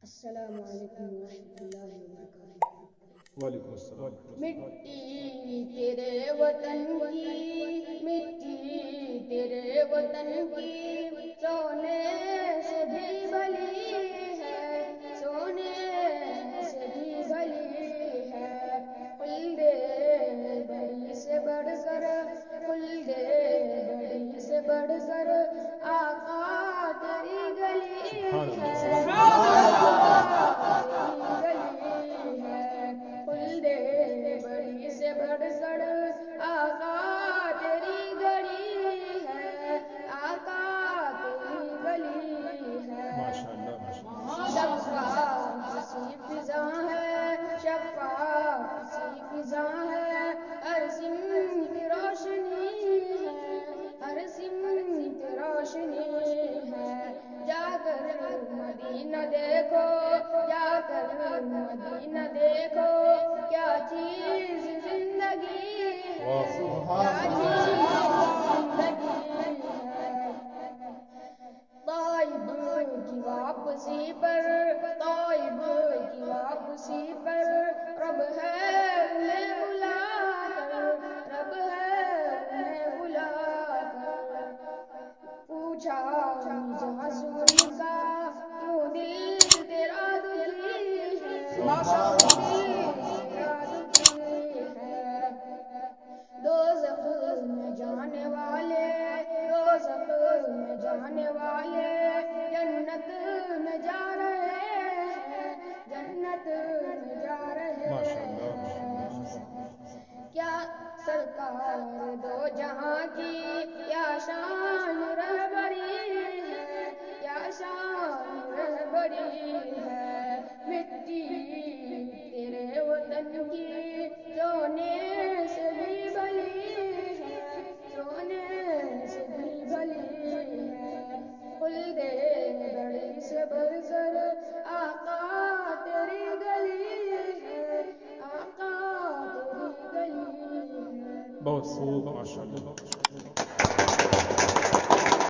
السلام علیکم ورحمۃ اللہ وبرکاتہ۔ وعلیکم السلام۔ مٹی تیرے وطن کی، مٹی تیرے وطن کی، سونے سے بھی بھلی ہے، سونے سے بھی بھلی ہے۔ خلد بڑی سے بڑھ کر، خلد بڑی سے بڑھ کر، آقا تیری گلی ہے، تیری گلی ہے۔ خلد بڑی سے بڑھ کر، آقا تیری گلی ہے، آقا تیری گلی ہے۔ شفاف سی فضا ہے، شفاف سی فضا ہے، ہر سمت روشنی ہے، ہر سمت روشنی ہے۔ جا کر مدینہ دیکھو، جا کر مدینہ دیکھو، کیا چیز زندگی ہے، کیا چیز زندگی ہے۔ طائب کی واپسی پر، طائب کی واپسی پر، رب ہے انہیں بلا کر، رب ہے انہیں بلا کر۔ پوچھا مزاج ان کا، کیوں دل تیرا دکھی ہے، دل تیرا دکھی ہے۔ دوزخ میں جانے والے، دوزخ میں جانے والے، جنت میں جا رہے ہیں، جنت میں جا رہے ہیں۔ کیا سرکار دو جہاں کی، کیا شان رہبری ہے، کیا شان رہبری ہے۔ مٹی تیرے وطن کی، سونے سے بھی بھلی ہے، سونے سے بھی بھلی ہے۔ خلد بڑی سے بڑھ کر، آقا تیری گلی ہے، آقا تیری گلی ہے۔ بہت خوب، ماشاء اللہ۔